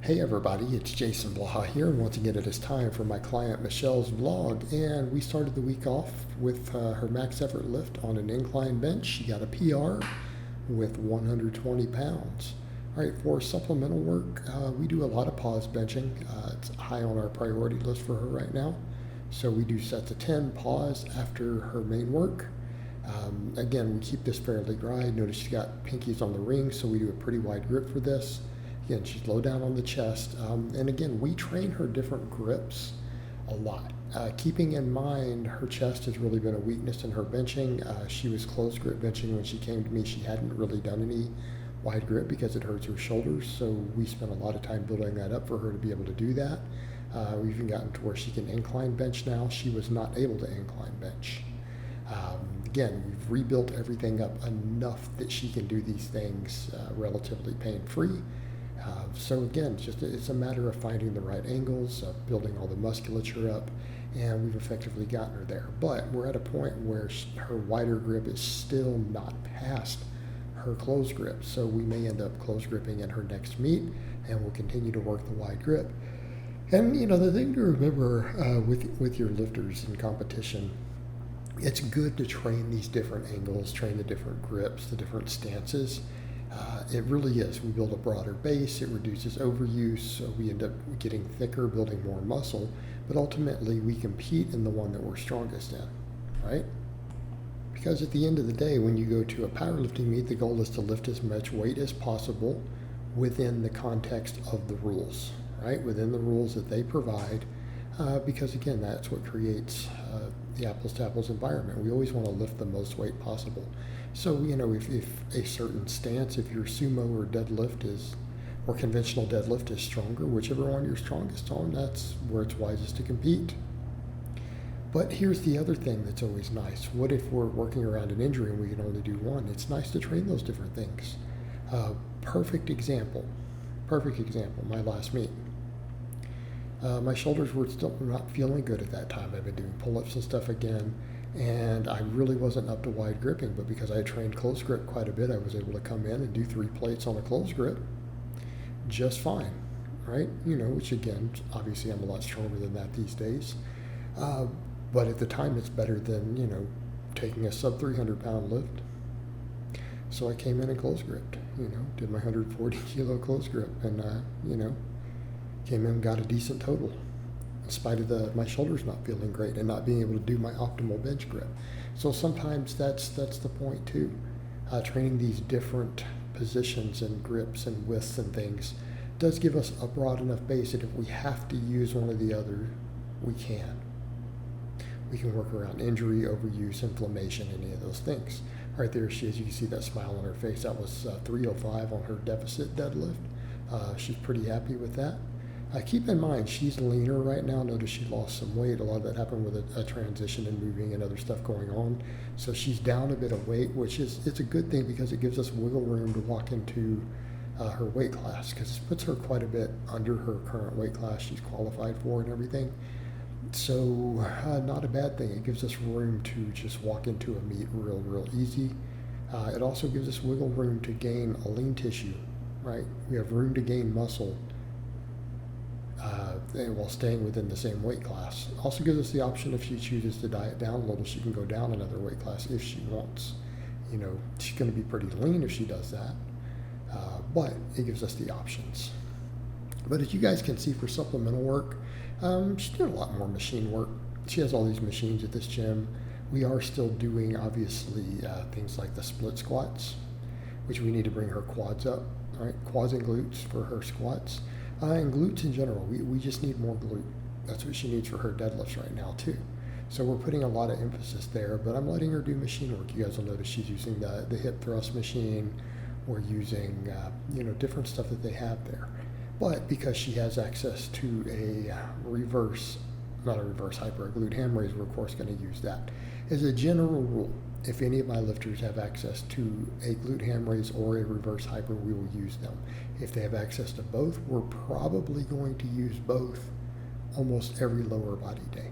Hey everybody, it's Jason Blaha here, and once again it is time for my client Michelle's vlog. And we started the week off with her max effort lift on an incline bench. She got a PR with 120 pounds. All right, for supplemental work, we do a lot of pause benching. It's high on our priority list for her right now. So we do sets of 10 pause after her main work. Again, we keep this fairly dry. Notice she's got pinkies on the ring, so we do a pretty wide grip for this. Again, she's low down on the chest. And again, we train her different grips a lot. Keeping in mind her chest has really been a weakness in her benching. She was closed grip benching when she came to me. She hadn't really done any wide grip because it hurts her shoulders. So we spent a lot of time building that up for her to be able to do that. We've even gotten to where she can incline bench now. She was not able to incline bench. Again, we've rebuilt everything up enough that she can do these things relatively pain-free. So again, it's a matter of finding the right angles, building all the musculature up, and we've effectively gotten her there. But we're at a point where her wider grip is still not past her closed grip. So we may end up closed gripping in her next meet, and we'll continue to work the wide grip. And the thing to remember with your lifters in competition, it's good to train these different angles, train the different grips, the different stances. It really is. We build a broader base, it reduces overuse, so we end up getting thicker, building more muscle, but ultimately we compete in the one that we're strongest in, right? Because at the end of the day, when you go to a powerlifting meet, the goal is to lift as much weight as possible within the context of the rules, right? Within the rules that they provide, because again, that's what creates the apples to apples environment. We always want to lift the most weight possible. So, if a certain stance, if your sumo or deadlift or conventional deadlift is stronger, whichever one you're strongest on, that's where it's wisest to compete. But here's the other thing that's always nice. What if we're working around an injury and we can only do one? It's nice to train those different things. Perfect example, my last meet. My shoulders were still not feeling good at that time. I've been doing pull-ups and stuff again, and I really wasn't up to wide gripping, but because I trained close grip quite a bit, I was able to come in and do 3 plates on a close grip just fine, right? Which again, obviously I'm a lot stronger than that these days. But at the time it's better than, taking a sub 300 pound lift. So I came in and close gripped, did my 140 kilo close grip and, came in and got a decent total in spite of my shoulders not feeling great and not being able to do my optimal bench grip. So sometimes that's the point too. Training these different positions and grips and widths and things does give us a broad enough base that if we have to use one or the other, we can. We can work around injury, overuse, inflammation, any of those things. Right there she is. You can see that smile on her face. That was 305 on her deficit deadlift. She's pretty happy with that. Keep in mind, she's leaner right now. Notice she lost some weight. A lot of that happened with a transition and moving and other stuff going on. So she's down a bit of weight, which it's a good thing because it gives us wiggle room to walk into her weight class, because it puts her quite a bit under her current weight class she's qualified for and everything. So not a bad thing. It gives us room to just walk into a meet real easy. It also gives us wiggle room to gain a lean tissue, right? We have room to gain muscle while staying within the same weight class. Also gives us the option, if she chooses to diet down a little, she can go down another weight class if she wants. She's going to be pretty lean if she does that, but it gives us the options. But as you guys can see, for supplemental work, she's doing a lot more machine work. She has all these machines at this gym. We are still doing, obviously, things like the split squats, which we need to bring her quads up, right? Quads and glutes for her squats. And glutes in general, we just need more glute. That's what she needs for her deadlifts right now too. So we're putting a lot of emphasis there, but I'm letting her do machine work. You guys will notice she's using the hip thrust machine. We're using, different stuff that they have there. But because she has access to a glute ham raise, we're of course going to use that. As a general rule, if any of my lifters have access to a glute ham raise or a reverse hyper, we will use them. If they have access to both, we're probably going to use both almost every lower body day,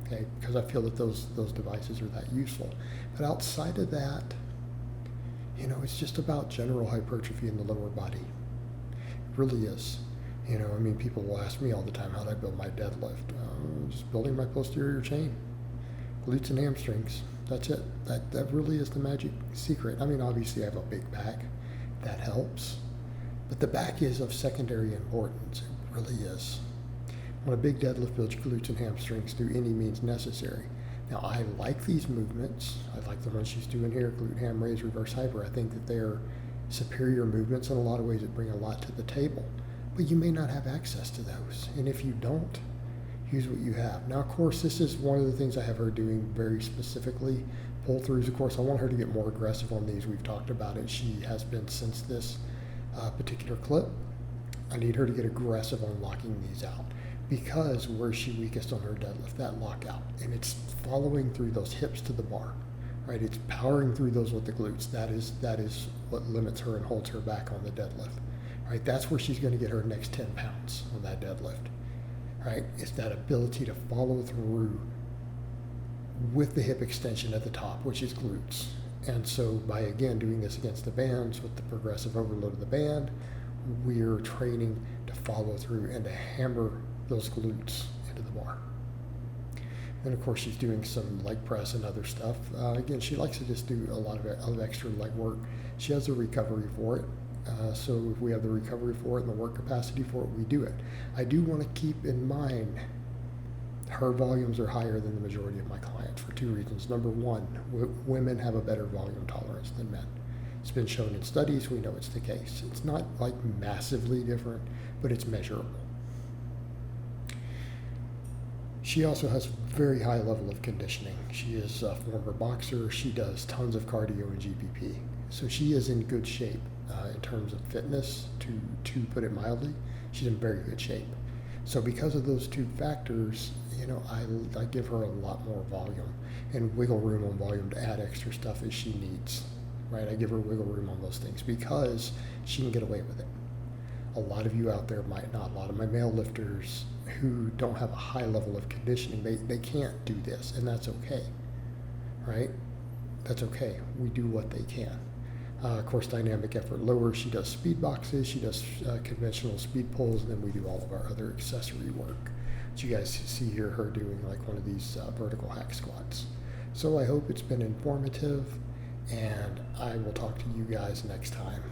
okay? Because I feel that those devices are that useful. But outside of that, it's just about general hypertrophy in the lower body. It really is. You know, I mean, people will ask me all the time, how do I build my deadlift? Just building my posterior chain, glutes and hamstrings. That's it. That really is the magic secret. I mean, obviously I have a big back. That helps. But the back is of secondary importance. It really is. On a big deadlift, build your glutes and hamstrings through any means necessary. Now, I like these movements. I like the ones she's doing here, glute ham raise, reverse hyper. I think that they're superior movements in a lot of ways that bring a lot to the table. But you may not have access to those. And if you don't, use what you have. Now, of course, this is one of the things I have her doing very specifically. Pull-throughs, of course, I want her to get more aggressive on these. We've talked about it. She has been since this particular clip. I need her to get aggressive on locking these out. Because where's she weakest on her deadlift? That lockout. And it's following through those hips to the bar, right? It's powering through those with the glutes. That is what limits her and holds her back on the deadlift, right? That's where she's going to get her next 10 pounds on that deadlift, right? It's that ability to follow through with the hip extension at the top, which is glutes. And so by, again, doing this against the bands with the progressive overload of the band, we're training to follow through and to hammer those glutes into the bar. Then, of course, she's doing some leg press and other stuff. Again, she likes to just do a lot of extra leg work. She has the recovery for it. So if we have the recovery for it and the work capacity for it, we do it. I do want to keep in mind her volumes are higher than the majority of my clients for two reasons. Number one, women have a better volume tolerance than men. It's been shown in studies. We know it's the case. It's not like massively different, but it's measurable. She also has a very high level of conditioning. She is a former boxer. She does tons of cardio and GPP. So she is in good shape in terms of fitness, to put it mildly. She's in very good shape. So because of those two factors, you know, I give her a lot more volume and wiggle room on volume to add extra stuff as she needs, right? I give her wiggle room on those things because she can get away with it. A lot of you out there might not. A lot of my male lifters who don't have a high level of conditioning, they can't do this, and that's okay, right? That's okay. We do what they can. Of course, dynamic effort lower, she does speed boxes, she does conventional speed pulls, and then we do all of our other accessory work. So you guys see here her doing like one of these vertical hack squats. So I hope it's been informative, and I will talk to you guys next time.